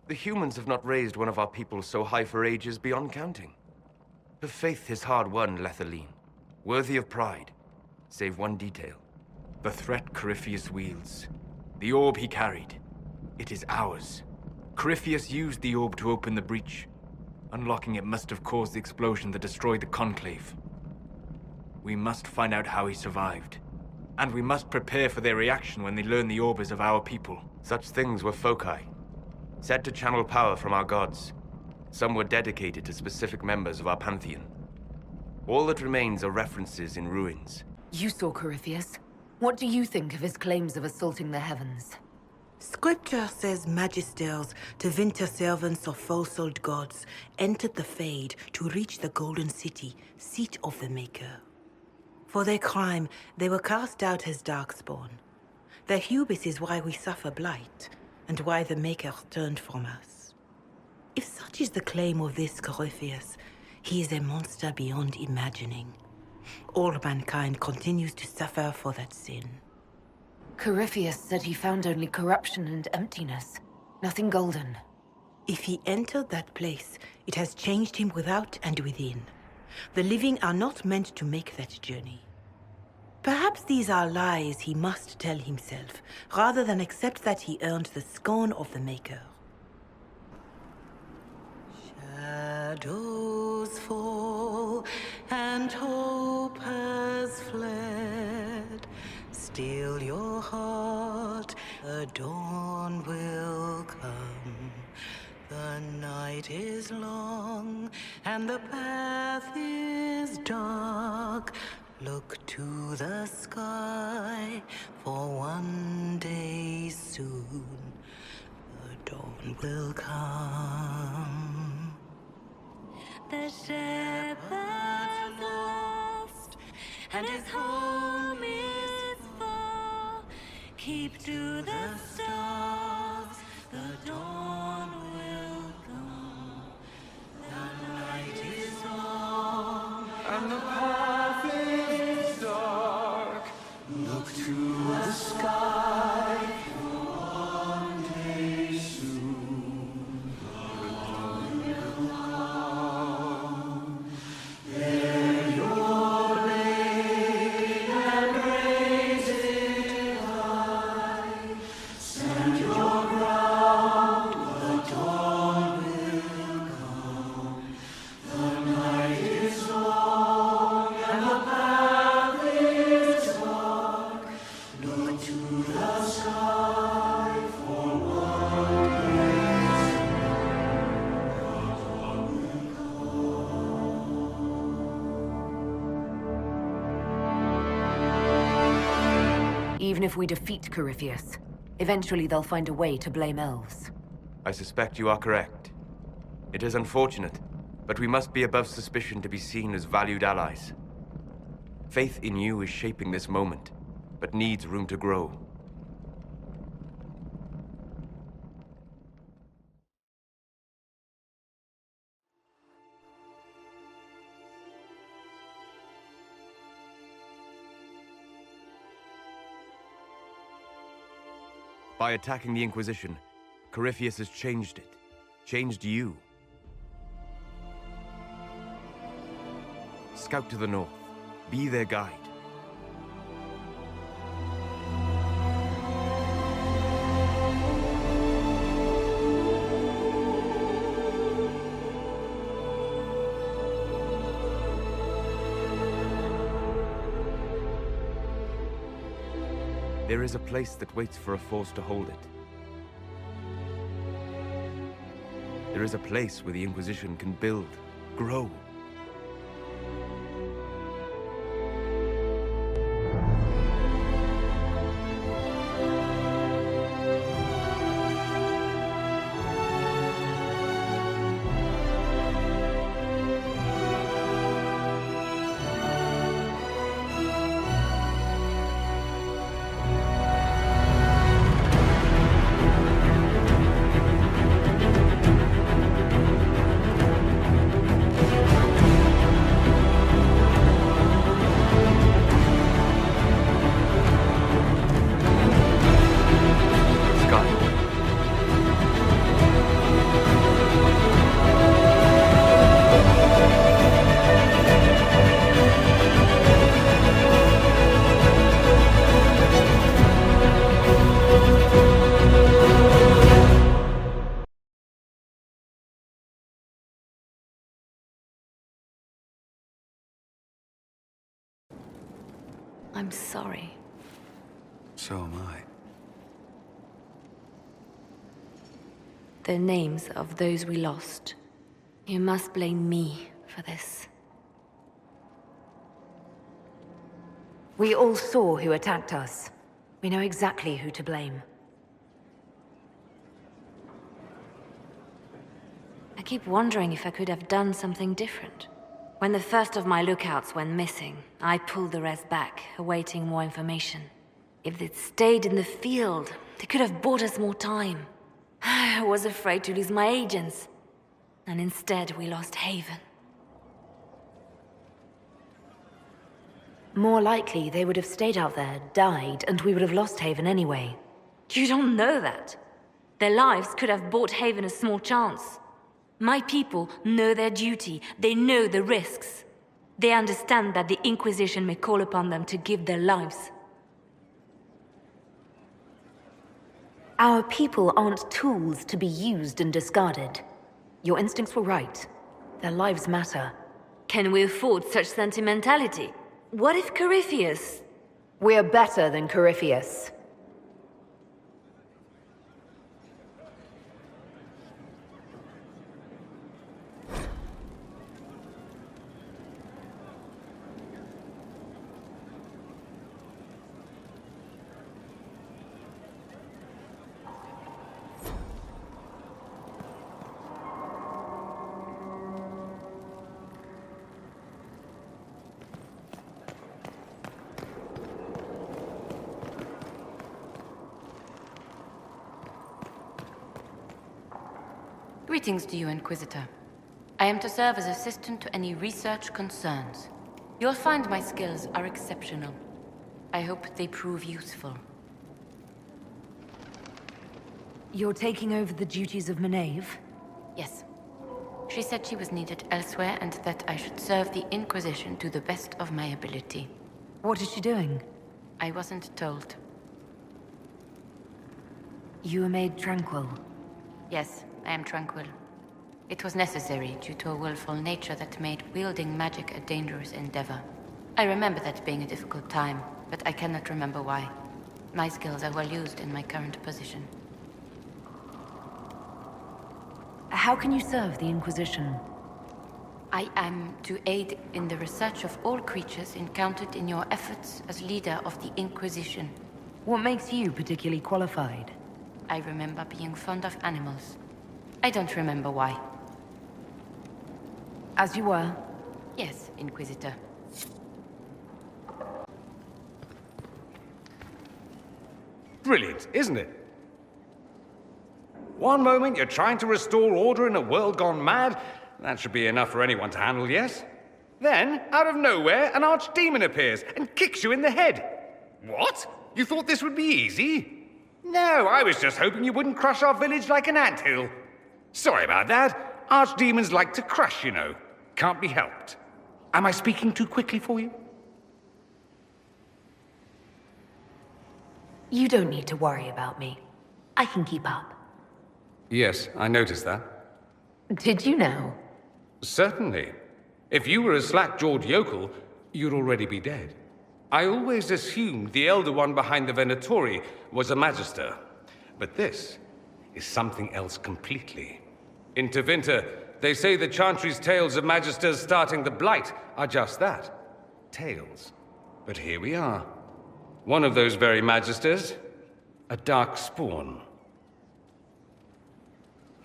The humans have not raised one of our people so high for ages beyond counting. Her faith is hard-won, Lethaline. Worthy of pride, save one detail. The threat Corypheus wields. The orb he carried. It is ours. Corypheus used the orb to open the breach. Unlocking it must have caused the explosion that destroyed the Conclave. We must find out how he survived. And we must prepare for their reaction when they learn the orb is of our people. Such things were foci, said to channel power from our gods. Some were dedicated to specific members of our pantheon. All that remains are references in ruins. You saw Corypheus. What do you think of his claims of assaulting the heavens? Scripture says magisters, the winter servants of false-souled gods, entered the Fade to reach the Golden City, seat of the Maker. For their crime, they were cast out as Darkspawn. Their hubris is why we suffer blight, and why the Maker turned from us. If such is the claim of this Corypheus, he is a monster beyond imagining. All mankind continues to suffer for that sin. Corypheus said he found only corruption and emptiness. Nothing golden. If he entered that place, it has changed him without and within. The living are not meant to make that journey. Perhaps these are lies he must tell himself, rather than accept that he earned the scorn of the Maker. Shadows fall, and hope has fled. Still your heart, the dawn will come. The night is long, and the path is dark. Look to the sky, for one day soon, the dawn will come. The shepherd's lost, and his home is far. Keep to the stars, the dawn will come. The night is long, And the path is dark. Look to the sky, for one day soon the dawn will come. Bear your blade and raise it high. Stand your ground, the dawn will come. The night is long and the path is dark. Look to the sky, for one day soon the dawn will come. Even if we defeat Corypheus, eventually they'll find a way to blame elves. I suspect you are correct. It is unfortunate, but we must be above suspicion to be seen as valued allies. Faith in you is shaping this moment, but needs room to grow. By attacking the Inquisition, Corypheus has changed it. Changed you. Scout to the north. Be their guide. There is a place that waits for a force to hold it. There is a place where the Inquisition can build, grow. I'm sorry. So am I. The names of those we lost. You must blame me for this. We all saw who attacked us. We know exactly who to blame. I keep wondering if I could have done something different. When the first of my lookouts went missing, I pulled the rest back, awaiting more information. If they'd stayed in the field, they could have bought us more time. I was afraid to lose my agents. And instead, we lost Haven. More likely, they would have stayed out there, died, and we would have lost Haven anyway. You don't know that. Their lives could have bought Haven a small chance. My people know their duty. They know the risks. They understand that the Inquisition may call upon them to give their lives. Our people aren't tools to be used and discarded. Your instincts were right. Their lives matter. Can we afford such sentimentality? What if Corypheus... We're better than Corypheus. Greetings to you, Inquisitor. I am to serve as assistant to any research concerns. You'll find my skills are exceptional. I hope they prove useful. You're taking over the duties of Maeve? Yes. She said she was needed elsewhere and that I should serve the Inquisition to the best of my ability. What is she doing? I wasn't told. You were made tranquil. Yes, I am tranquil. It was necessary due to a willful nature that made wielding magic a dangerous endeavor. I remember that being a difficult time, but I cannot remember why. My skills are well used in my current position. How can you serve the Inquisition? I am to aid in the research of all creatures encountered in your efforts as leader of the Inquisition. What makes you particularly qualified? I remember being fond of animals. I don't remember why. As you were. Yes, Inquisitor. Brilliant, isn't it? One moment you're trying to restore order in a world gone mad. That should be enough for anyone to handle, yes? Then, out of nowhere, an archdemon appears and kicks you in the head. What? You thought this would be easy? No, I was just hoping you wouldn't crush our village like an anthill. Sorry about that. Archdemons like to crush, you know. Can't be helped. Am I speaking too quickly for you? You don't need to worry about me. I can keep up. Yes, I noticed that. Did you know? Certainly. If you were a slack-jawed yokel, you'd already be dead. I always assumed the Elder One behind the Venatori was a Magister. But this is something else completely. In Tevinter, they say the Chantry's tales of Magisters starting the Blight are just that. Tales. But here we are. One of those very Magisters, a dark spawn.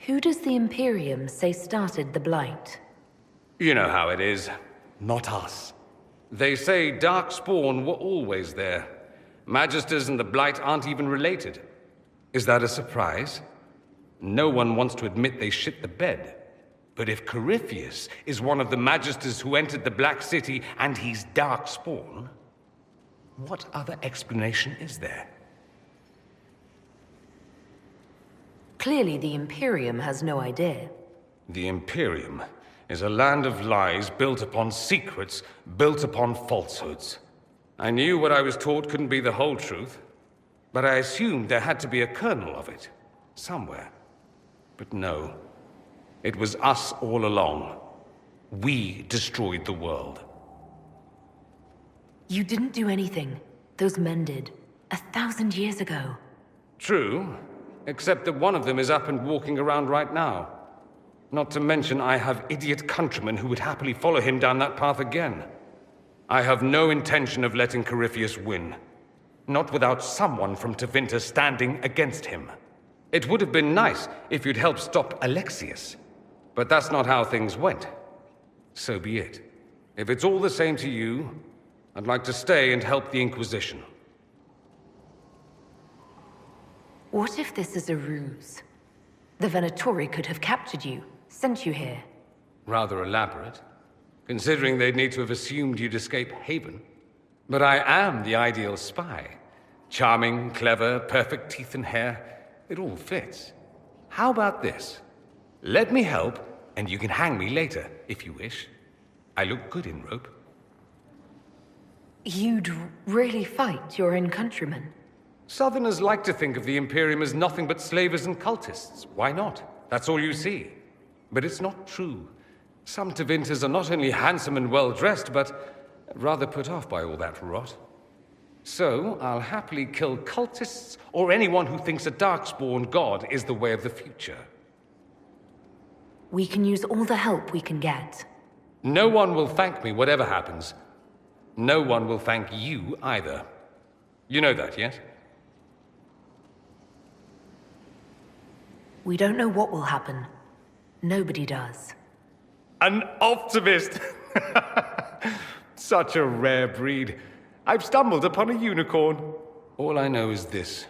Who does the Imperium say started the Blight? You know how it is. Not us. They say Darkspawn were always there. Magisters and the Blight aren't even related. Is that a surprise? No one wants to admit they shit the bed. But if Corypheus is one of the Magisters who entered the Black City and he's Darkspawn, what other explanation is there? Clearly the Imperium has no idea. The Imperium is a land of lies built upon secrets, built upon falsehoods. I knew what I was taught couldn't be the whole truth, but I assumed there had to be a kernel of it, somewhere. But no, it was us all along. We destroyed the world. You didn't do anything. Those men did. 1,000 years ago. True, except that one of them is up and walking around right now. Not to mention I have idiot countrymen who would happily follow him down that path again. I have no intention of letting Corypheus win. Not without someone from Tevinter standing against him. It would have been nice if you'd helped stop Alexius. But that's not how things went. So be it. If it's all the same to you, I'd like to stay and help the Inquisition. What if this is a ruse? The Venatori could have captured you, sent you here. Rather elaborate, considering they'd need to have assumed you'd escape Haven. But I am the ideal spy. Charming, clever, perfect teeth and hair. It all fits. How about this? Let me help, and you can hang me later, if you wish. I look good in rope. You'd really fight your own countrymen? Southerners like to think of the Imperium as nothing but slavers and cultists. Why not? That's all you see. But it's not true. Some Tevinters are not only handsome and well-dressed, but rather put off by all that rot. So, I'll happily kill cultists or anyone who thinks a Darkspawn god is the way of the future. We can use all the help we can get. No one will thank me, whatever happens. No one will thank you either. You know that, yes? We don't know what will happen. Nobody does. An optimist! Such a rare breed. I've stumbled upon a unicorn. All I know is this.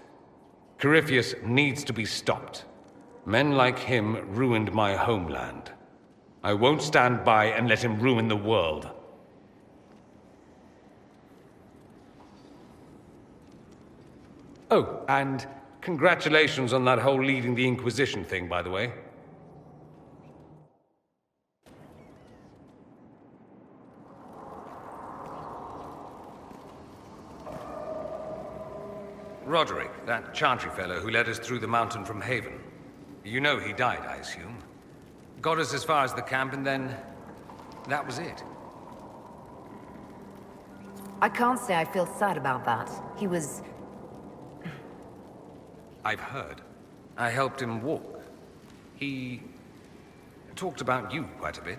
Corypheus needs to be stopped. Men like him ruined my homeland. I won't stand by and let him ruin the world. Oh, and congratulations on that whole leading the Inquisition thing, by the way. Roderick, that Chantry fellow who led us through the mountain from Haven. You know he died, I assume. Got us as far as the camp, and then that was it. I can't say I feel sad about that. He was... I've heard. I helped him walk. He talked about you quite a bit.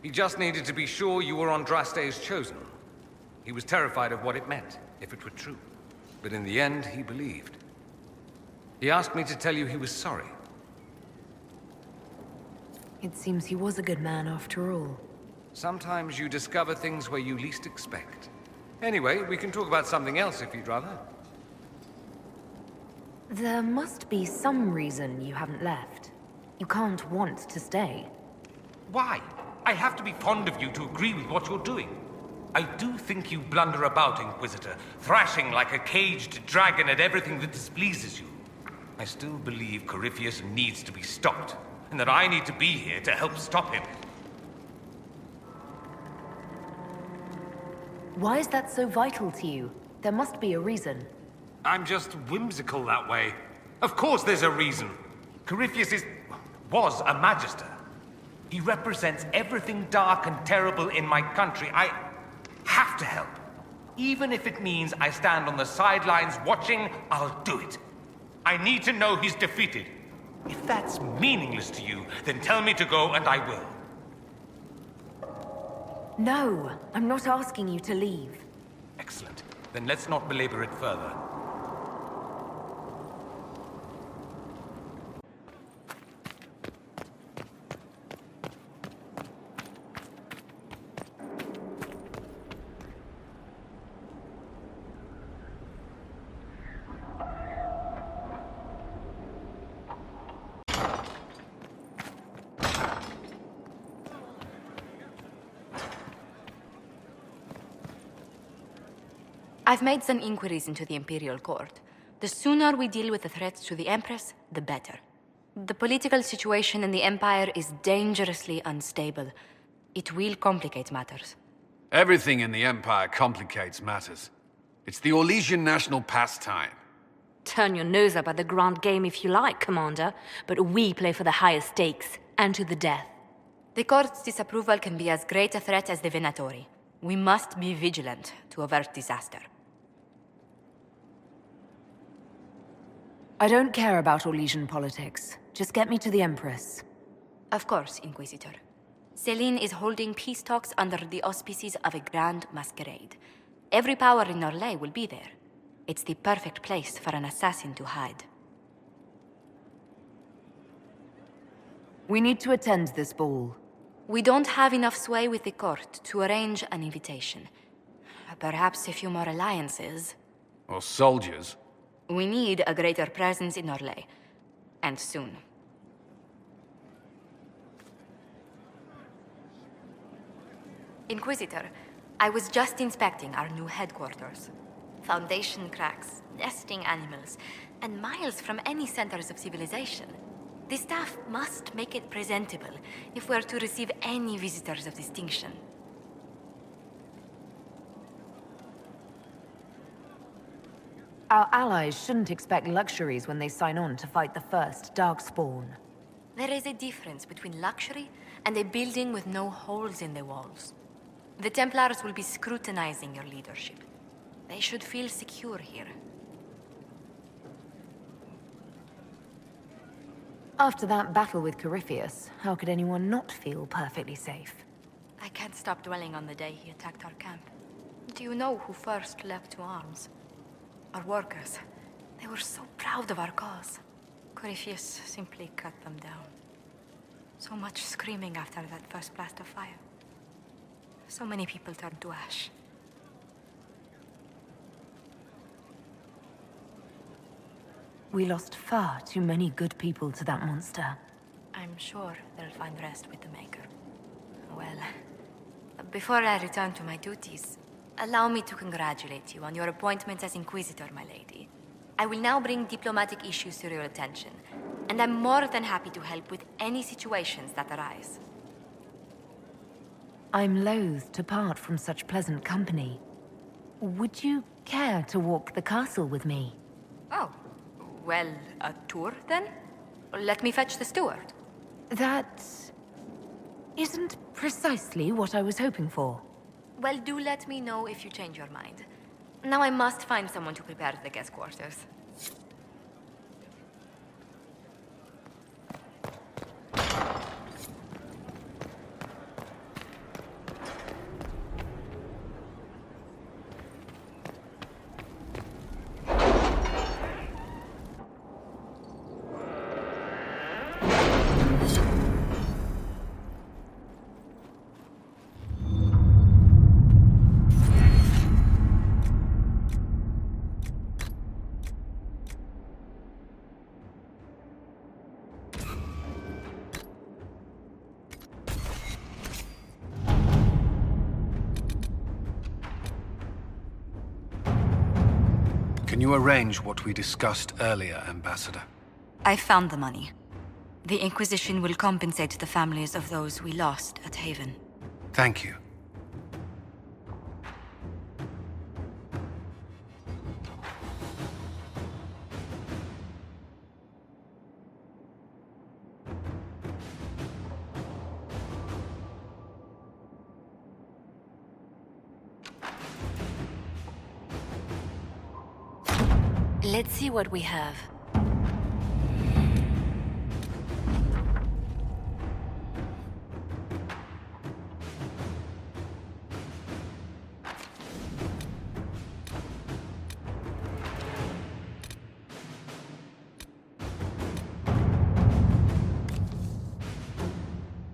He just needed to be sure you were Andraste's chosen. He was terrified of what it meant, if it were true. But in the end, he believed. He asked me to tell you he was sorry. It seems he was a good man after all. Sometimes you discover things where you least expect. Anyway, we can talk about something else if you'd rather. There must be some reason you haven't left. You can't want to stay. Why? I have to be fond of you to agree with what you're doing. I do think you blunder about, Inquisitor, thrashing like a caged dragon at everything that displeases you. I still believe Corypheus needs to be stopped, and that I need to be here to help stop him. Why is that so vital to you? There must be a reason. I'm just whimsical that way. Of course there's a reason. Corypheus was a Magister. He represents everything dark and terrible in my country. I have to help. Even if it means I stand on the sidelines watching, I'll do it. I need to know he's defeated. If that's meaningless to you, then tell me to go and I will. No, I'm not asking you to leave. Excellent. Then let's not belabor it further. I've made some inquiries into the Imperial Court. The sooner we deal with the threats to the Empress, the better. The political situation in the Empire is dangerously unstable. It will complicate matters. Everything in the Empire complicates matters. It's the Orlesian national pastime. Turn your nose up at the grand game if you like, Commander, but we play for the highest stakes, and to the death. The Court's disapproval can be as great a threat as the Venatori. We must be vigilant to avert disaster. I don't care about Orlesian politics. Just get me to the Empress. Of course, Inquisitor. Celine is holding peace talks under the auspices of a grand masquerade. Every power in Orlais will be there. It's the perfect place for an assassin to hide. We need to attend this ball. We don't have enough sway with the court to arrange an invitation. Perhaps a few more alliances. Or soldiers. We need a greater presence in Orlais. And soon. Inquisitor, I was just inspecting our new headquarters. Foundation cracks, nesting animals, and miles from any centers of civilization. The staff must make it presentable if we're to receive any visitors of distinction. Our allies shouldn't expect luxuries when they sign on to fight the first Darkspawn. There is a difference between luxury and a building with no holes in the walls. The Templars will be scrutinizing your leadership. They should feel secure here. After that battle with Corypheus, how could anyone not feel perfectly safe? I can't stop dwelling on the day he attacked our camp. Do you know who first leapt to arms? Our workers. They were so proud of our cause. Corypheus simply cut them down. So much screaming after that first blast of fire. So many people turned to ash. We lost far too many good people to that monster. I'm sure they'll find rest with the Maker. Well, before I return to my duties, allow me to congratulate you on your appointment as Inquisitor, my lady. I will now bring diplomatic issues to your attention, and I'm more than happy to help with any situations that arise. I'm loath to part from such pleasant company. Would you care to walk the castle with me? Oh, well, a tour then? Let me fetch the steward. That isn't precisely what I was hoping for. Well, do let me know if you change your mind. Now I must find someone to prepare the guest quarters. Can you arrange what we discussed earlier, Ambassador? I found the money. The Inquisition will compensate the families of those we lost at Haven. Thank you. Let's see what we have.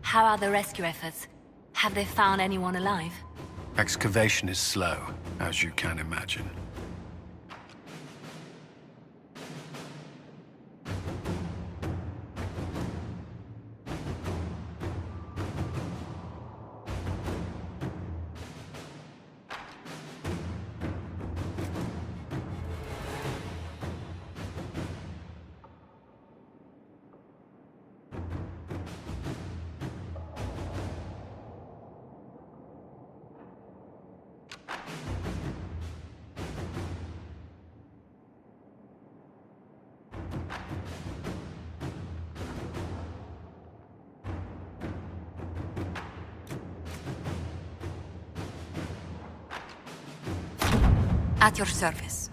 How are the rescue efforts? Have they found anyone alive? Excavation is slow, as you can imagine. At your service.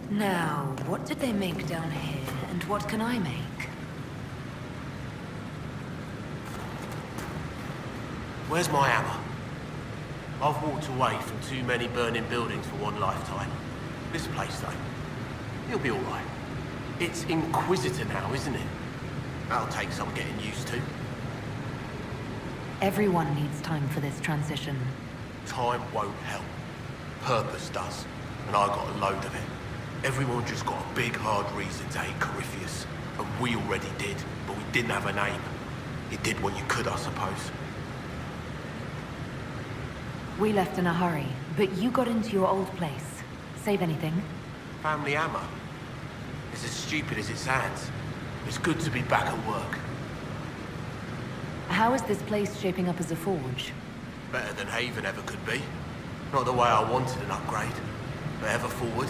Now, what did they make down here, and what can I make? Where's my hammer? I've walked away from too many burning buildings for one lifetime. This place, though, it'll be all right. It's Inquisitor now, isn't it? That'll take some getting used to. Everyone needs time for this transition. Time won't help. Purpose does, and I got a load of it. Everyone just got a big, hard reason to hate Corypheus. And we already did, but we didn't have a name. You did what you could, I suppose. We left in a hurry, but you got into your old place. Save anything? Family hammer. It's as stupid as it sounds. It's good to be back at work. How is this place shaping up as a forge? Better than Haven ever could be. Not the way I wanted an upgrade, but ever forward.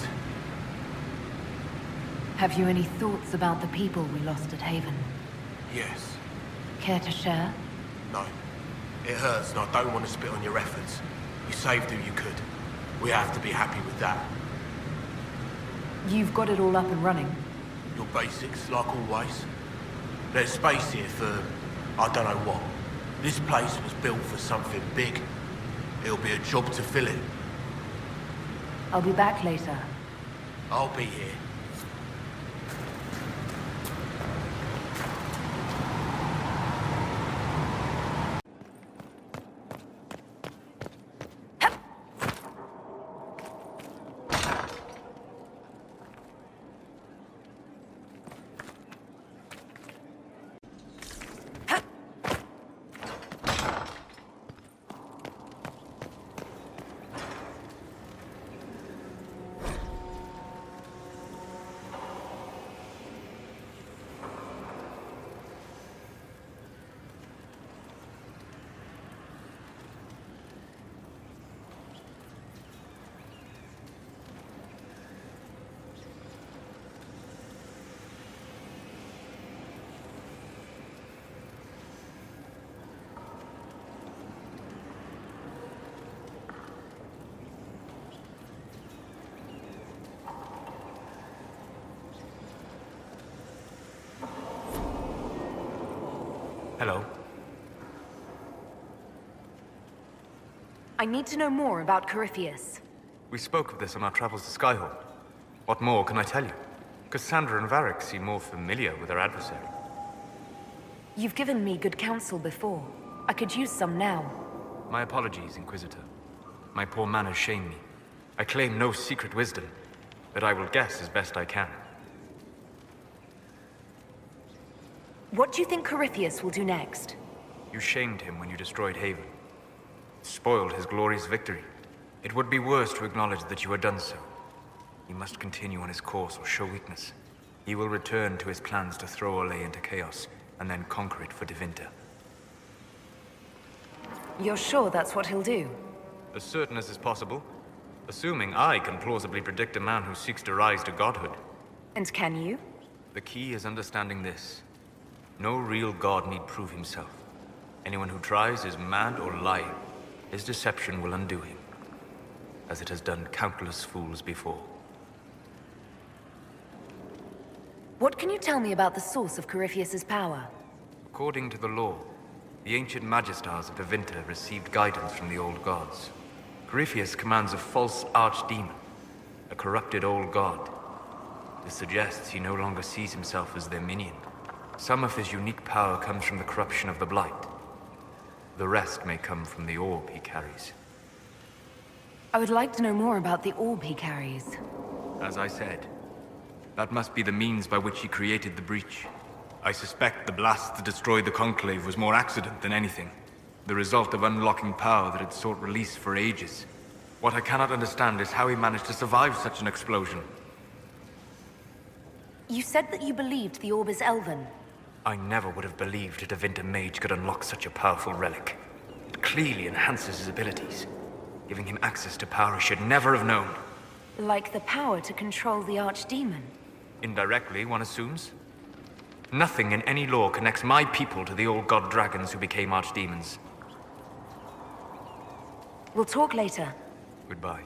Have you any thoughts about the people we lost at Haven? Yes. Care to share? No. It hurts and I don't want to spit on your efforts. You saved who you could. We have to be happy with that. You've got it all up and running. Your basics, like always. There's space here for, I don't know what. This place was built for something big. It'll be a job to fill it. I'll be back later. I'll be here. Hello. I need to know more about Corypheus. We spoke of this on our travels to Skyhawk. What more can I tell you? Cassandra and Varric seem more familiar with their adversary. You've given me good counsel before. I could use some now. My apologies, Inquisitor. My poor manners shame me. I claim no secret wisdom, but I will guess as best I can. What do you think Corypheus will do next? You shamed him when you destroyed Haven. Spoiled his glorious victory. It would be worse to acknowledge that you had done so. He must continue on his course or show weakness. He will return to his plans to throw Olay into chaos, and then conquer it for Devinter. You're sure that's what he'll do? As certain as is possible. Assuming I can plausibly predict a man who seeks to rise to godhood. And can you? The key is understanding this. No real god need prove himself. Anyone who tries is mad or lying. His deception will undo him, as it has done countless fools before. What can you tell me about the source of Corypheus's power? According to the law, the ancient Magistars of Devinter received guidance from the old gods. Corypheus commands a false archdemon, a corrupted old god. This suggests he no longer sees himself as their minion. Some of his unique power comes from the corruption of the Blight. The rest may come from the orb he carries. I would like to know more about the orb he carries. As I said, that must be the means by which he created the breach. I suspect the blast that destroyed the Conclave was more accident than anything. The result of unlocking power that had sought release for ages. What I cannot understand is how he managed to survive such an explosion. You said that you believed the orb is elven. I never would have believed a Devinter mage could unlock such a powerful relic. It clearly enhances his abilities, giving him access to power I should never have known. Like the power to control the Archdemon. Indirectly, one assumes. Nothing in any law connects my people to the old god dragons who became archdemons. We'll talk later. Goodbye.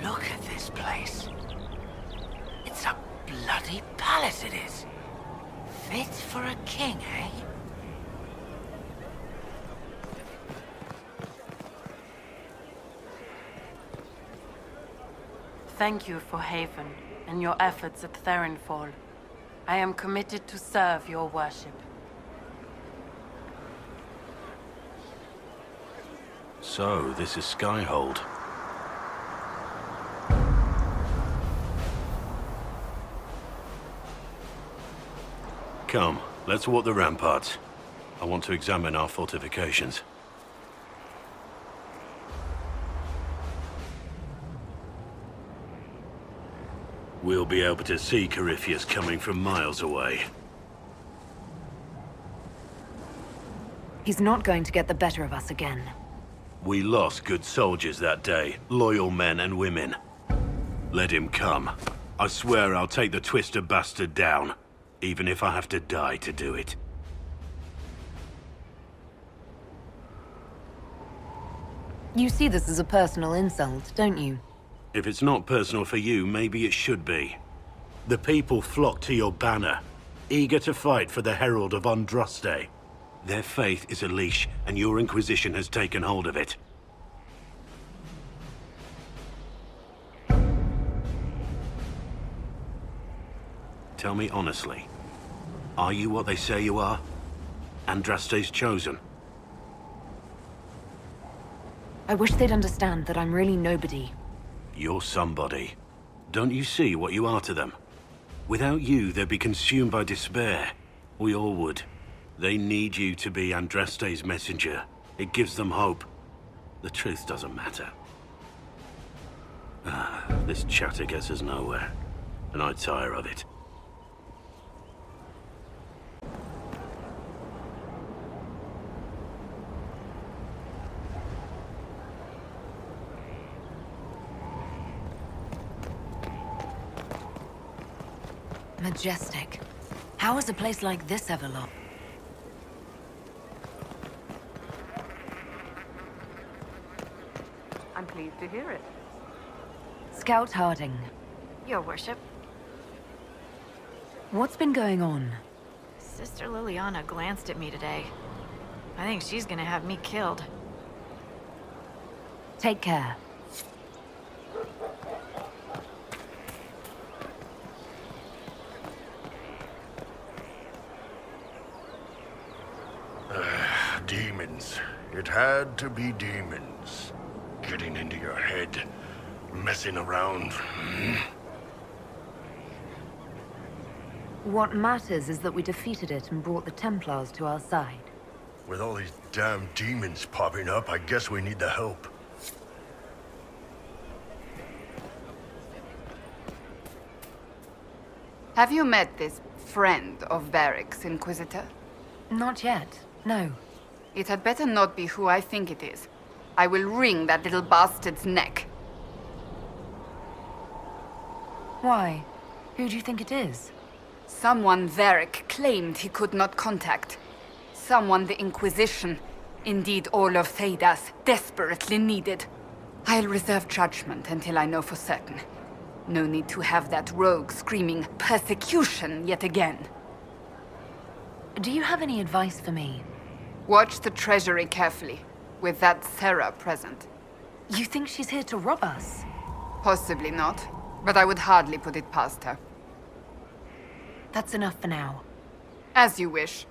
Look at this place. It's a bloody palace, it is. Fit for a king, eh? Thank you for Haven and your efforts at Therenfall. I am committed to serve your worship. So, this is Skyhold. Come, let's walk the ramparts. I want to examine our fortifications. We'll be able to see Corypheus coming from miles away. He's not going to get the better of us again. We lost good soldiers that day, loyal men and women. Let him come. I swear I'll take the Twister bastard down, even if I have to die to do it. You see this as a personal insult, don't you? If it's not personal for you, maybe it should be. The people flock to your banner, eager to fight for the Herald of Andraste. Their faith is a leash, and your Inquisition has taken hold of it. Tell me honestly, are you what they say you are? Andraste's chosen? I wish they'd understand that I'm really nobody. You're somebody. Don't you see what you are to them? Without you, they'd be consumed by despair. We all would. They need you to be Andraste's messenger. It gives them hope. The truth doesn't matter. This chatter gets us nowhere, and I tire of it. Majestic. How has a place like this ever looked? I'm pleased to hear it. Scout Harding, Your worship. what's been going on? Sister Liliana glanced at me today. I think she's gonna have me killed. Take care. Demons. It had to be demons. Getting into your head. Messing around. What matters is that we defeated it and brought the Templars to our side. With all these damn demons popping up, I guess we need the help. Have you met this friend of Barrick's, Inquisitor? Not yet, no. It had better not be who I think it is. I will wring that little bastard's neck. Why? Who do you think it is? Someone Varric claimed he could not contact. Someone the Inquisition, indeed all of Theidas, desperately needed. I'll reserve judgment until I know for certain. No need to have that rogue screaming persecution yet again. Do you have any advice for me? Watch the treasury carefully, with that Sarah present. You think she's here to rob us? Possibly not, but I would hardly put it past her. That's enough for now. As you wish.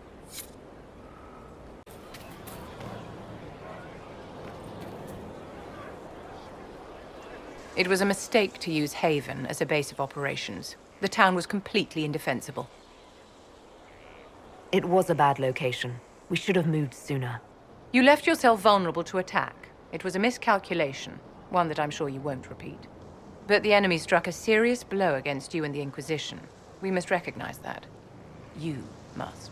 It was a mistake to use Haven as a base of operations. The town was completely indefensible. It was a bad location. We should have moved sooner. You left yourself vulnerable to attack. It was a miscalculation, one that I'm sure you won't repeat. But the enemy struck a serious blow against you and the Inquisition. We must recognize that. You must.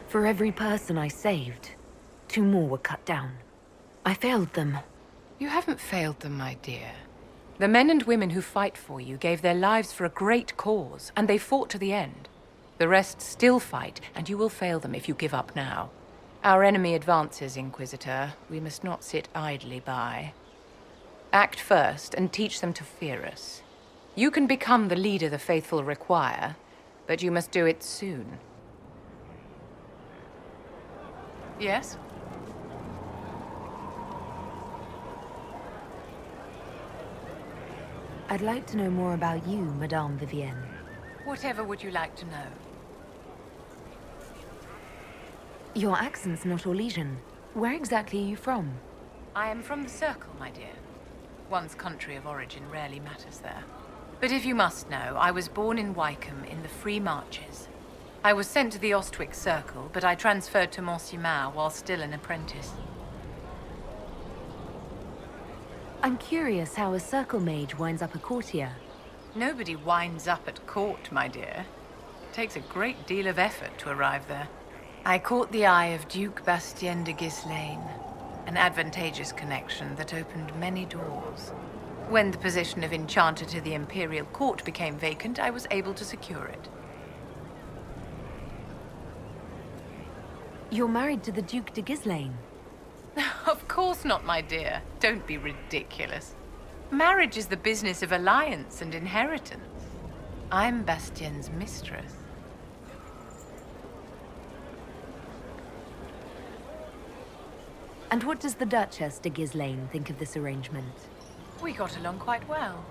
For every person I saved, 2 more were cut down. I failed them. You haven't failed them, my dear. The men and women who fight for you gave their lives for a great cause, and they fought to the end. The rest still fight, and you will fail them if you give up now. Our enemy advances, Inquisitor. We must not sit idly by. Act first and teach them to fear us. You can become the leader the faithful require, but you must do it soon. Yes? I'd like to know more about you, Madame Vivienne. Whatever would you like to know? Your accent's not Orlesian. Where exactly are you from? I am from the Circle, my dear. One's country of origin rarely matters there. But if you must know, I was born in Wycombe in the Free Marches. I was sent to the Ostwick Circle, but I transferred to Mont-Simar while still an apprentice. I'm curious how a Circle mage winds up a courtier. Nobody winds up at court, my dear. It takes a great deal of effort to arrive there. I caught the eye of Duke Bastien de Ghislaine, an advantageous connection that opened many doors. When the position of Enchanter to the Imperial Court became vacant, I was able to secure it. You're married to the Duke de Ghislaine? Of course not, my dear. Don't be ridiculous. Marriage is the business of alliance and inheritance. I'm Bastien's mistress. And what does the Duchess de Ghislaine think of this arrangement? We got along quite well.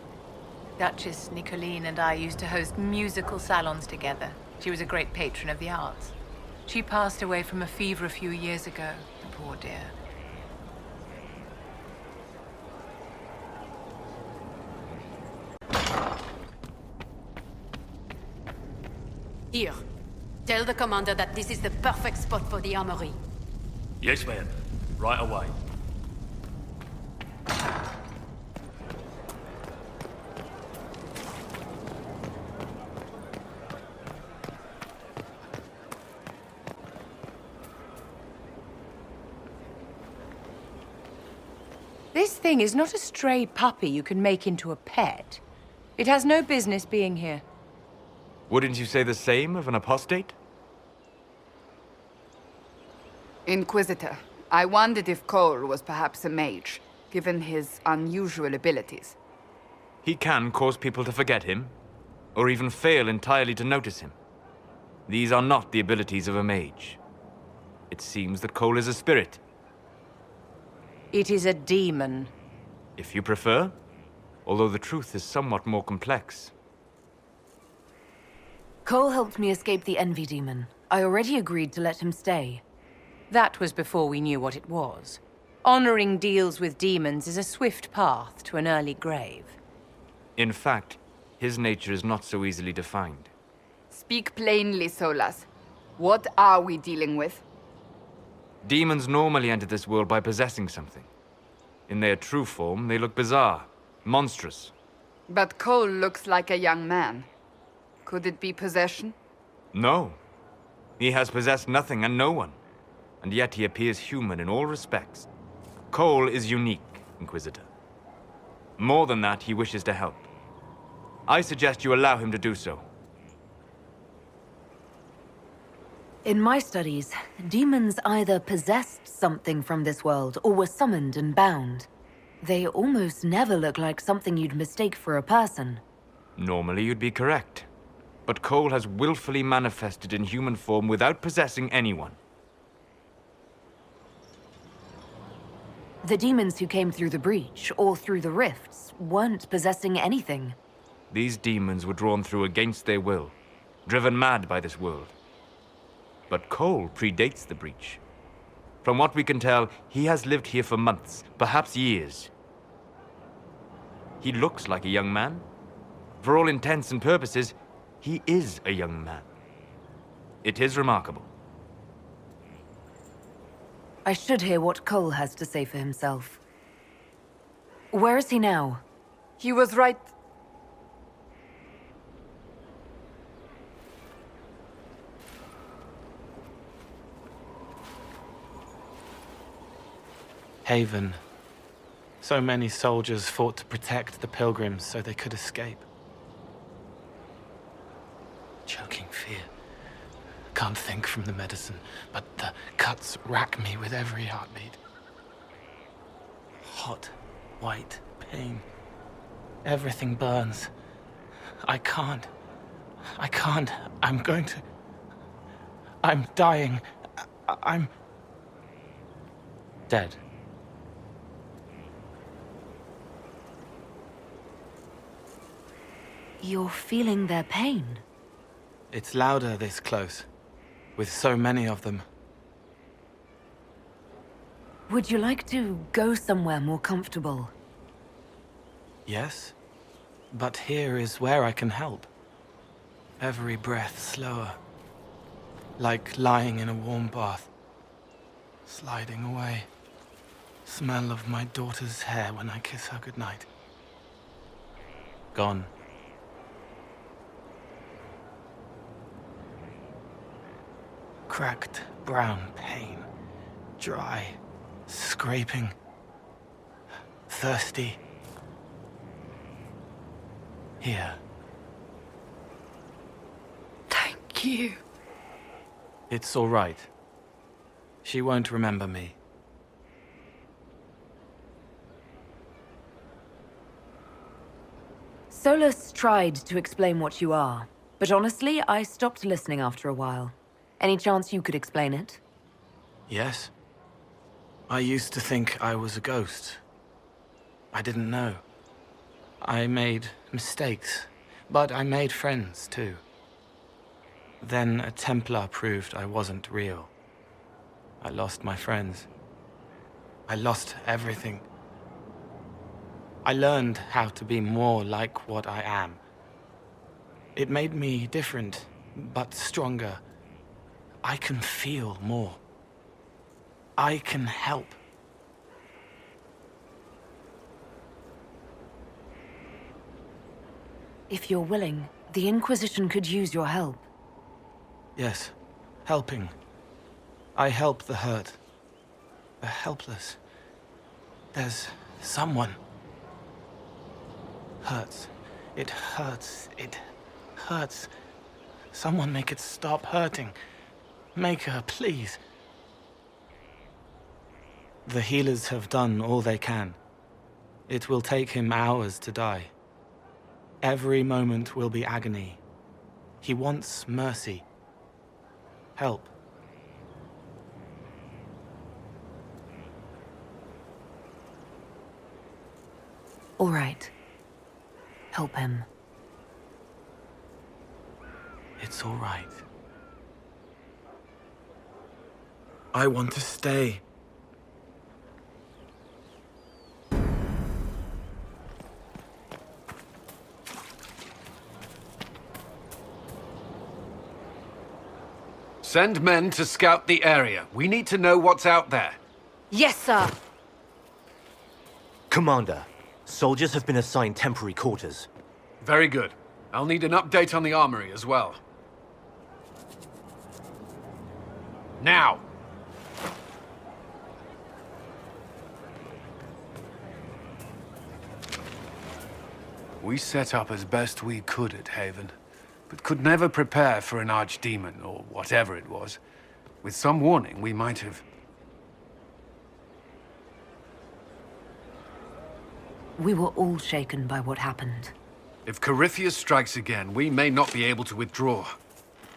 Duchess Nicoline and I used to host musical salons together. She was a great patron of the arts. She passed away from a fever a few years ago, the poor dear. Here. Tell the commander that this is the perfect spot for the armory. Yes, ma'am. Right away. This thing is not a stray puppy you can make into a pet. It has no business being here. Wouldn't you say the same of an apostate? Inquisitor, I wondered if Cole was perhaps a mage, given his unusual abilities. He can cause people to forget him, or even fail entirely to notice him. These are not the abilities of a mage. It seems that Cole is a spirit. It is a demon. If you prefer, although the truth is somewhat more complex. Cole helped me escape the Envy Demon. I already agreed to let him stay. That was before we knew what it was. Honoring deals with demons is a swift path to an early grave. In fact, his nature is not so easily defined. Speak plainly, Solas. What are we dealing with? Demons normally enter this world by possessing something. In their true form, they look bizarre, monstrous. But Cole looks like a young man. Could it be possession? No. He has possessed nothing and no one. And yet he appears human in all respects. Cole is unique, Inquisitor. More than that, he wishes to help. I suggest you allow him to do so. In my studies, demons either possessed something from this world or were summoned and bound. They almost never look like something you'd mistake for a person. Normally you'd be correct. But Cole has willfully manifested in human form without possessing anyone. The demons who came through the breach, or through the rifts, weren't possessing anything. These demons were drawn through against their will, driven mad by this world. But Cole predates the breach. From what we can tell, he has lived here for months, perhaps years. He looks like a young man. For all intents and purposes, he is a young man. It is remarkable. I should hear what Cole has to say for himself. Where is he now? He was right. Haven. So many soldiers fought to protect the pilgrims so they could escape. Choking fear. Can't think from the medicine, but the cuts rack me with every heartbeat. Hot, white pain. Everything burns. I can't. I'm going to... I'm dying. I'm... dead. You're feeling their pain? It's louder this close, with so many of them. Would you like to go somewhere more comfortable? Yes, but here is where I can help. Every breath slower, like lying in a warm bath, sliding away. Smell of my daughter's hair when I kiss her goodnight. Gone. Cracked brown pain, dry, scraping, thirsty. Here. Thank you. It's all right. She won't remember me. Solus tried to explain what you are, but honestly, I stopped listening after a while. Any chance you could explain it? Yes. I used to think I was a ghost. I didn't know. I made mistakes, but I made friends too. Then a Templar proved I wasn't real. I lost my friends. I lost everything. I learned how to be more like what I am. It made me different, but stronger. I can feel more. I can help. If you're willing, the Inquisition could use your help. Yes, helping. I help the hurt. The helpless. There's someone. Hurts. It hurts. It hurts. Someone make it stop hurting. Make her, please. The healers have done all they can. It will take him hours to die. Every moment will be agony. He wants mercy. Help. All right. Help him. It's all right. I want to stay. Send men to scout the area. We need to know what's out there. Yes, sir. Commander, soldiers have been assigned temporary quarters. Very good. I'll need an update on the armory as well. Now! We set up as best we could at Haven, but could never prepare for an archdemon, or whatever it was. With some warning, we might have... We were all shaken by what happened. If Corypheus strikes again, we may not be able to withdraw.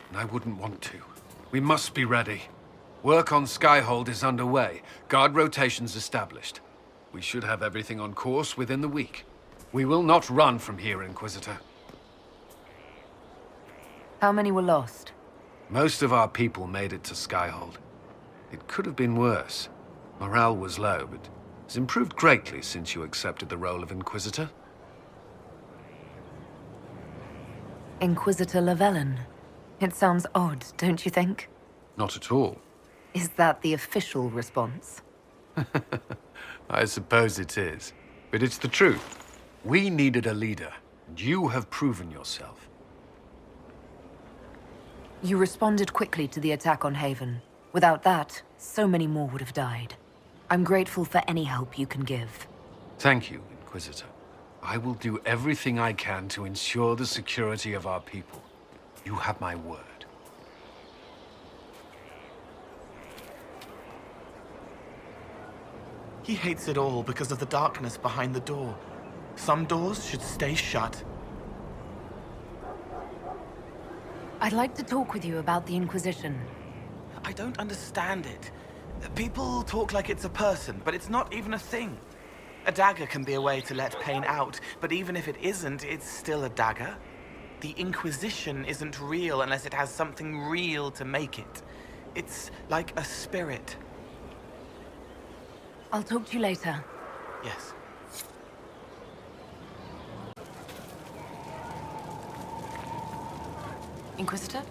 And I wouldn't want to. We must be ready. Work on Skyhold is underway. Guard rotations established. We should have everything on course within the week. We will not run from here, Inquisitor. How many were lost? Most of our people made it to Skyhold. It could have been worse. Morale was low, but it's improved greatly since you accepted the role of Inquisitor. Inquisitor Llewellyn. It sounds odd, don't you think? Not at all. Is that the official response? I suppose it is. But it's the truth. We needed a leader, and you have proven yourself. You responded quickly to the attack on Haven. Without that, so many more would have died. I'm grateful for any help you can give. Thank you, Inquisitor. I will do everything I can to ensure the security of our people. You have my word. He hates it all because of the darkness behind the door. Some doors should stay shut. I'd like to talk with you about the Inquisition. I don't understand it. People talk like it's a person, but it's not even a thing. A dagger can be a way to let pain out, but even if it isn't, it's still a dagger. The Inquisition isn't real unless it has something real to make it. It's like a spirit. I'll talk to you later. Yes. Inquisitor?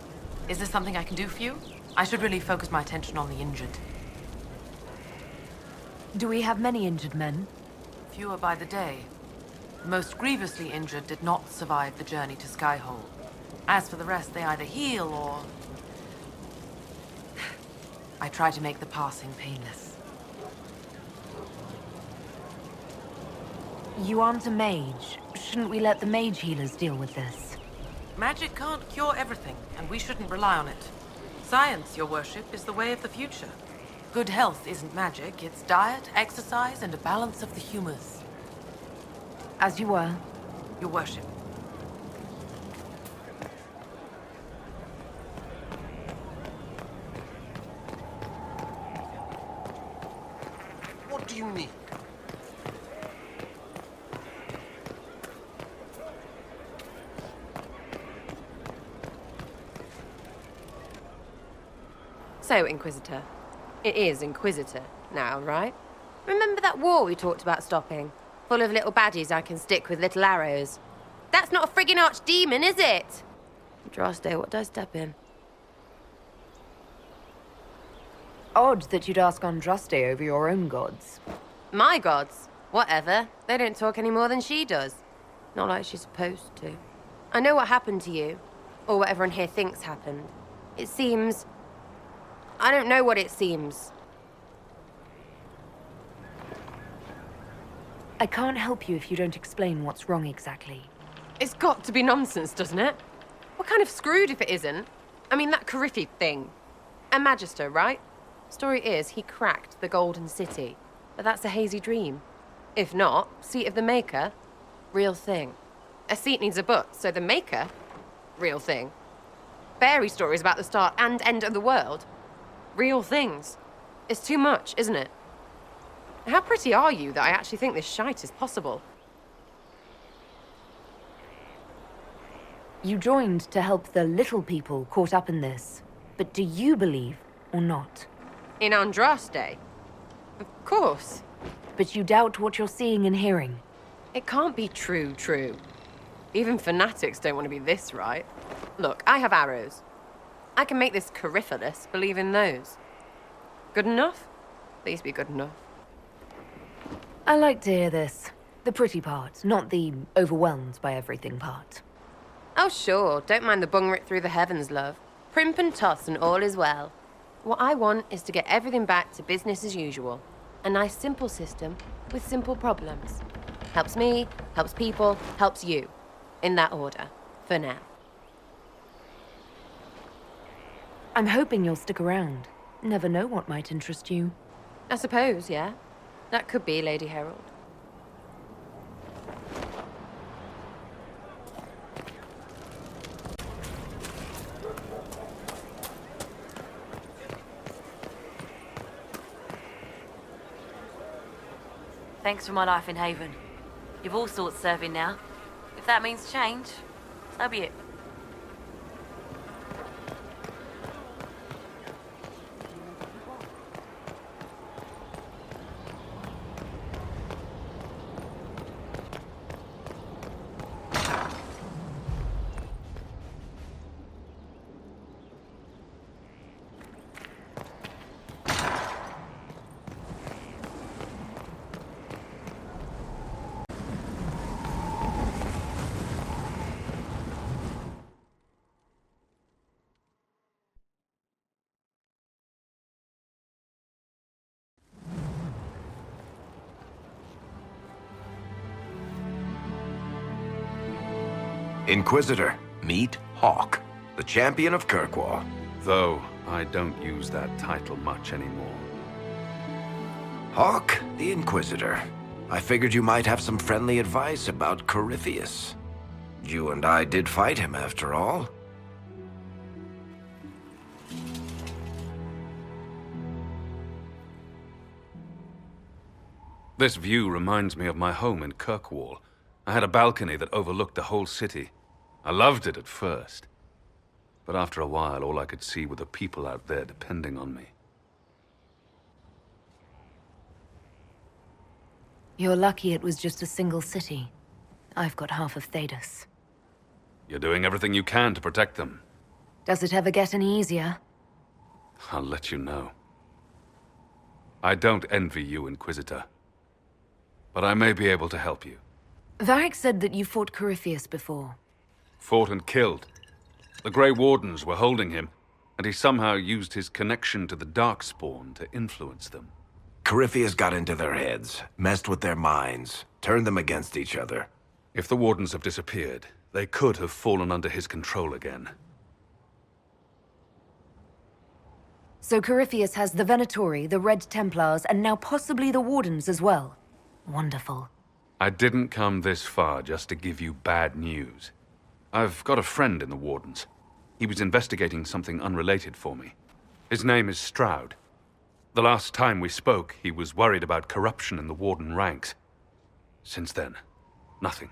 Is there something I can do for you? I should really focus my attention on the injured. Do we have many injured men? Fewer by the day. The most grievously injured did not survive the journey to Skyhold. As for the rest, they either heal or... I try to make the passing painless. You aren't a mage. Shouldn't we let the mage healers deal with this? Magic can't cure everything, and we shouldn't rely on it. Science, your worship, is the way of the future. Good health isn't magic, it's diet, exercise, and a balance of the humors. As you were. Your worship. What do you need? So, Inquisitor. It is Inquisitor now, right? Remember that war we talked about stopping? Full of little baddies I can stick with little arrows. That's not a friggin' archdemon, is it? Droste, what did I step in? Odd that you'd ask Andraste over your own gods. My gods? Whatever. They don't talk any more than she does. Not like she's supposed to. I know what happened to you. Or what everyone here thinks happened. It seems... I don't know what it seems. I can't help you if you don't explain what's wrong exactly. It's got to be nonsense, doesn't it? We're kind of screwed if it isn't. I mean, that Coryphi thing. A Magister, right? Story is, he cracked the Golden City. But that's a hazy dream. If not, Seat of the Maker, real thing. A seat needs a butt, so the Maker, real thing. Fairy stories about the start and end of the world, real things. It's too much, isn't it? How pretty are you that I actually think this shite is possible? You joined to help the little people caught up in this. But do you believe or not? In Andraste? Of course. But you doubt what you're seeing and hearing. It can't be true. Even fanatics don't want to be this right. Look, I have arrows. I can make this Coryphalus believe in those. Good enough? Please be good enough. I like to hear this. The pretty part, not the overwhelmed by everything part. Oh, sure. Don't mind the bungrit through the heavens, love. Primp and toss and all is well. What I want is to get everything back to business as usual. A nice, simple system with simple problems. Helps me, helps people, helps you. In that order. For now. I'm hoping you'll stick around. Never know what might interest you. I suppose, yeah. That could be Lady Herald. Thanks for my life in Haven. You've all sorts serving now. If that means change, so be it. Inquisitor, meet Hawk, the champion of Kirkwall. Though I don't use that title much anymore. Hawk, the Inquisitor. I figured you might have some friendly advice about Corypheus. You and I did fight him, after all. This view reminds me of my home in Kirkwall. I had a balcony that overlooked the whole city. I loved it at first. But after a while, all I could see were the people out there depending on me. You're lucky it was just a single city. I've got half of Thedas. You're doing everything you can to protect them. Does it ever get any easier? I'll let you know. I don't envy you, Inquisitor. But I may be able to help you. Varric said that you fought Corypheus before. Fought and killed. The Grey Wardens were holding him, and he somehow used his connection to the Darkspawn to influence them. Corypheus got into their heads, messed with their minds, turned them against each other. If the Wardens have disappeared, they could have fallen under his control again. So Corypheus has the Venatori, the Red Templars, and now possibly the Wardens as well. Wonderful. I didn't come this far just to give you bad news. I've got a friend in the Wardens. He was investigating something unrelated for me. His name is Stroud. The last time we spoke, he was worried about corruption in the Warden ranks. Since then, nothing.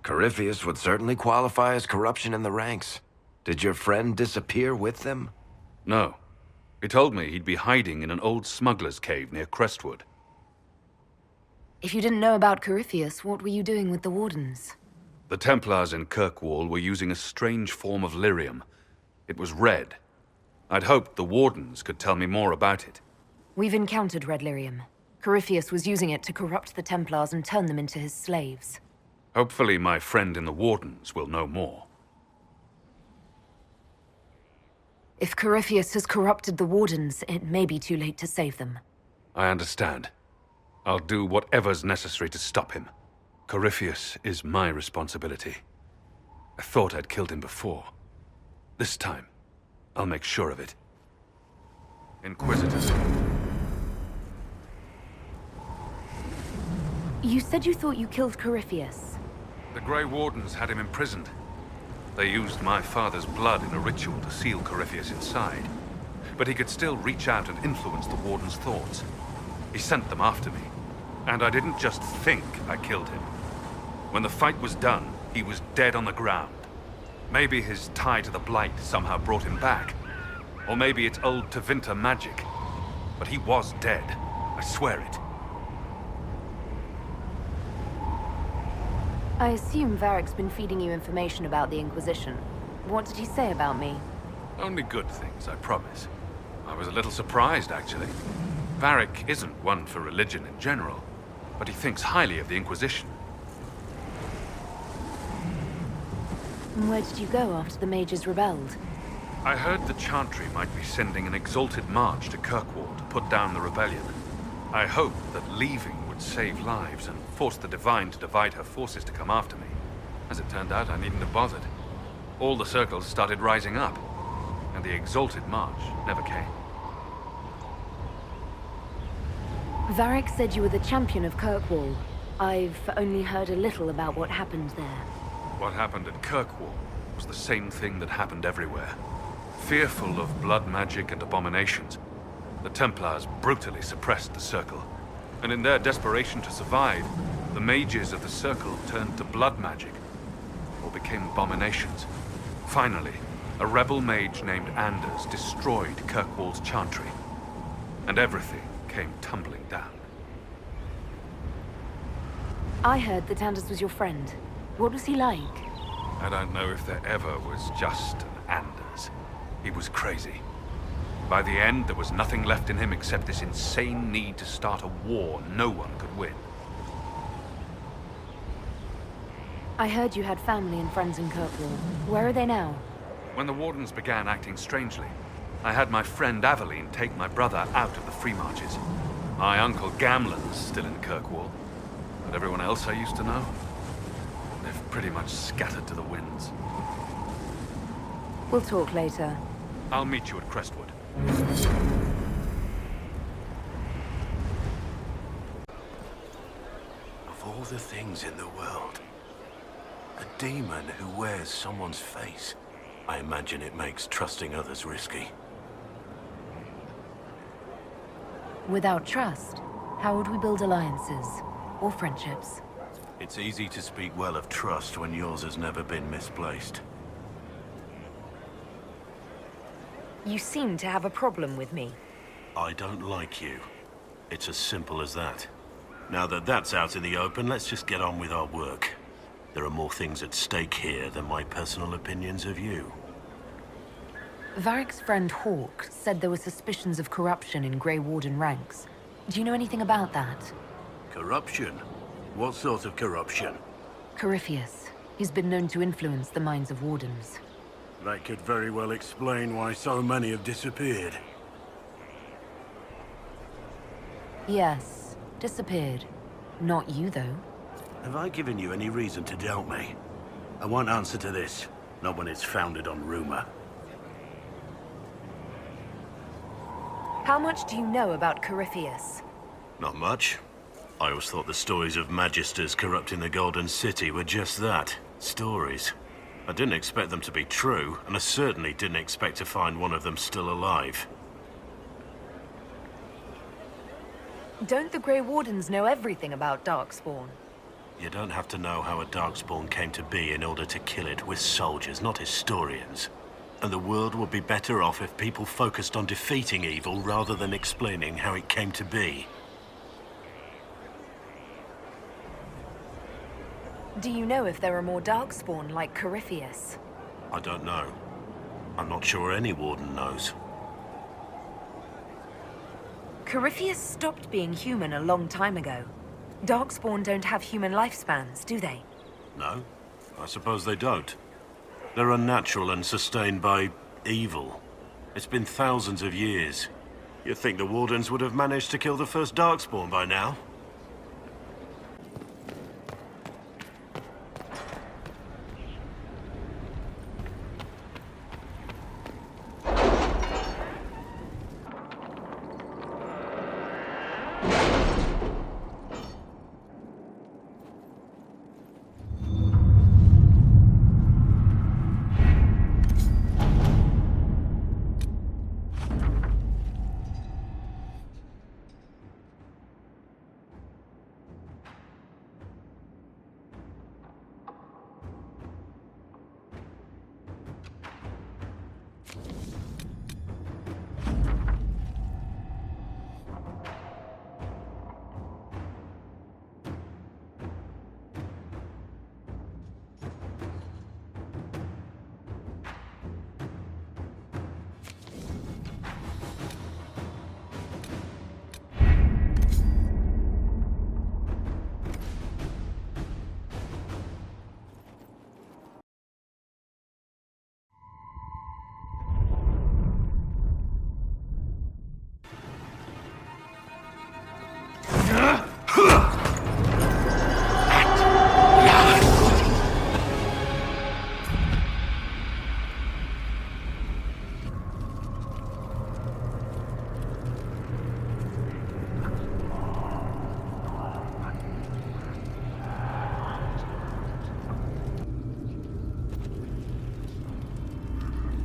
Corypheus would certainly qualify as corruption in the ranks. Did your friend disappear with them? No. He told me he'd be hiding in an old smuggler's cave near Crestwood. If you didn't know about Corypheus, what were you doing with the Wardens? The Templars in Kirkwall were using a strange form of lyrium. It was red. I'd hoped the Wardens could tell me more about it. We've encountered red lyrium. Corypheus was using it to corrupt the Templars and turn them into his slaves. Hopefully my friend in the Wardens will know more. If Corypheus has corrupted the Wardens, it may be too late to save them. I understand. I'll do whatever's necessary to stop him. Corypheus is my responsibility. I thought I'd killed him before. This time, I'll make sure of it. Inquisitors. You said you thought you killed Corypheus. The Grey Wardens had him imprisoned. They used my father's blood in a ritual to seal Corypheus inside. But he could still reach out and influence the Warden's thoughts. He sent them after me. And I didn't just think I killed him. When the fight was done, he was dead on the ground. Maybe his tie to the Blight somehow brought him back. Or maybe it's old Tevinter magic. But he was dead. I swear it. I assume Varric's been feeding you information about the Inquisition. What did he say about me? Only good things, I promise. I was a little surprised, actually. Varric isn't one for religion in general, but he thinks highly of the Inquisition. Where did you go after the mages rebelled? I heard the Chantry might be sending an exalted march to Kirkwall to put down the rebellion. I hoped that leaving would save lives and force the Divine to divide her forces to come after me. As it turned out, I needn't have bothered. All the circles started rising up, and the exalted march never came. Varric said you were the champion of Kirkwall. I've only heard a little about what happened there. What happened at Kirkwall was the same thing that happened everywhere. Fearful of blood magic and abominations, the Templars brutally suppressed the Circle. And in their desperation to survive, the mages of the Circle turned to blood magic, or became abominations. Finally, a rebel mage named Anders destroyed Kirkwall's Chantry, and everything came tumbling down. I heard that Anders was your friend. What was he like? I don't know if there ever was just an Anders. He was crazy. By the end, there was nothing left in him except this insane need to start a war no one could win. I heard you had family and friends in Kirkwall. Where are they now? When the Wardens began acting strangely, I had my friend Aveline take my brother out of the Free Marches. My uncle Gamlen's still in Kirkwall, but everyone else I used to know, they've pretty much scattered to the winds. We'll talk later. I'll meet you at Crestwood. Of all the things in the world, a demon who wears someone's face. I imagine it makes trusting others risky. Without trust, how would we build alliances? Or friendships? It's easy to speak well of trust when yours has never been misplaced. You seem to have a problem with me. I don't like you. It's as simple as that. Now that that's out in the open, let's just get on with our work. There are more things at stake here than my personal opinions of you. Varric's friend Hawk said there were suspicions of corruption in Grey Warden ranks. Do you know anything about that? Corruption? What sort of corruption? Corypheus. He's been known to influence the minds of Wardens. That could very well explain why so many have disappeared. Yes, disappeared. Not you, though. Have I given you any reason to doubt me? I want answer to this, not when it's founded on rumor. How much do you know about Corypheus? Not much. I always thought the stories of Magisters corrupting the Golden City were just that, stories. I didn't expect them to be true, and I certainly didn't expect to find one of them still alive. Don't the Grey Wardens know everything about Darkspawn? You don't have to know how a Darkspawn came to be in order to kill it. We're soldiers, not historians. And the world would be better off if people focused on defeating evil rather than explaining how it came to be. Do you know if there are more Darkspawn like Corypheus? I don't know. I'm not sure any Warden knows. Corypheus stopped being human a long time ago. Darkspawn don't have human lifespans, do they? No, I suppose they don't. They're unnatural and sustained by evil. It's been thousands of years. You'd think the Wardens would have managed to kill the first Darkspawn by now.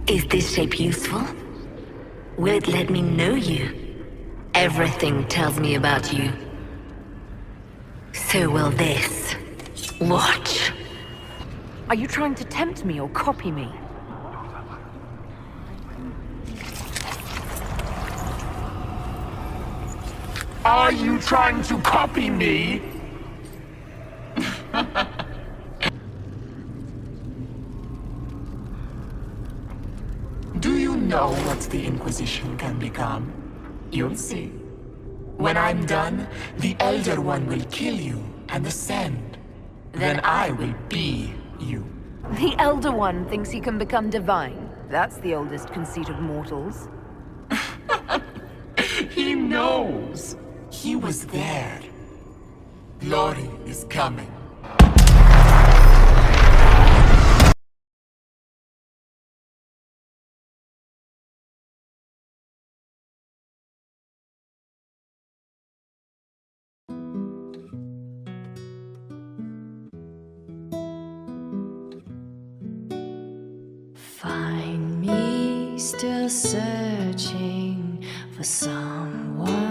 Is this shape useful? Will it let me know you? Everything tells me about you. So will this. Watch. Are you trying to tempt me or copy me? Are you trying to copy me? Do you know what the Inquisition can become? You'll see. When I'm done, the Elder One will kill you and ascend. Then I will be you. The Elder One thinks he can become divine. That's the oldest conceit of mortals. He knows. He was there. Glory is coming. still searching for someone.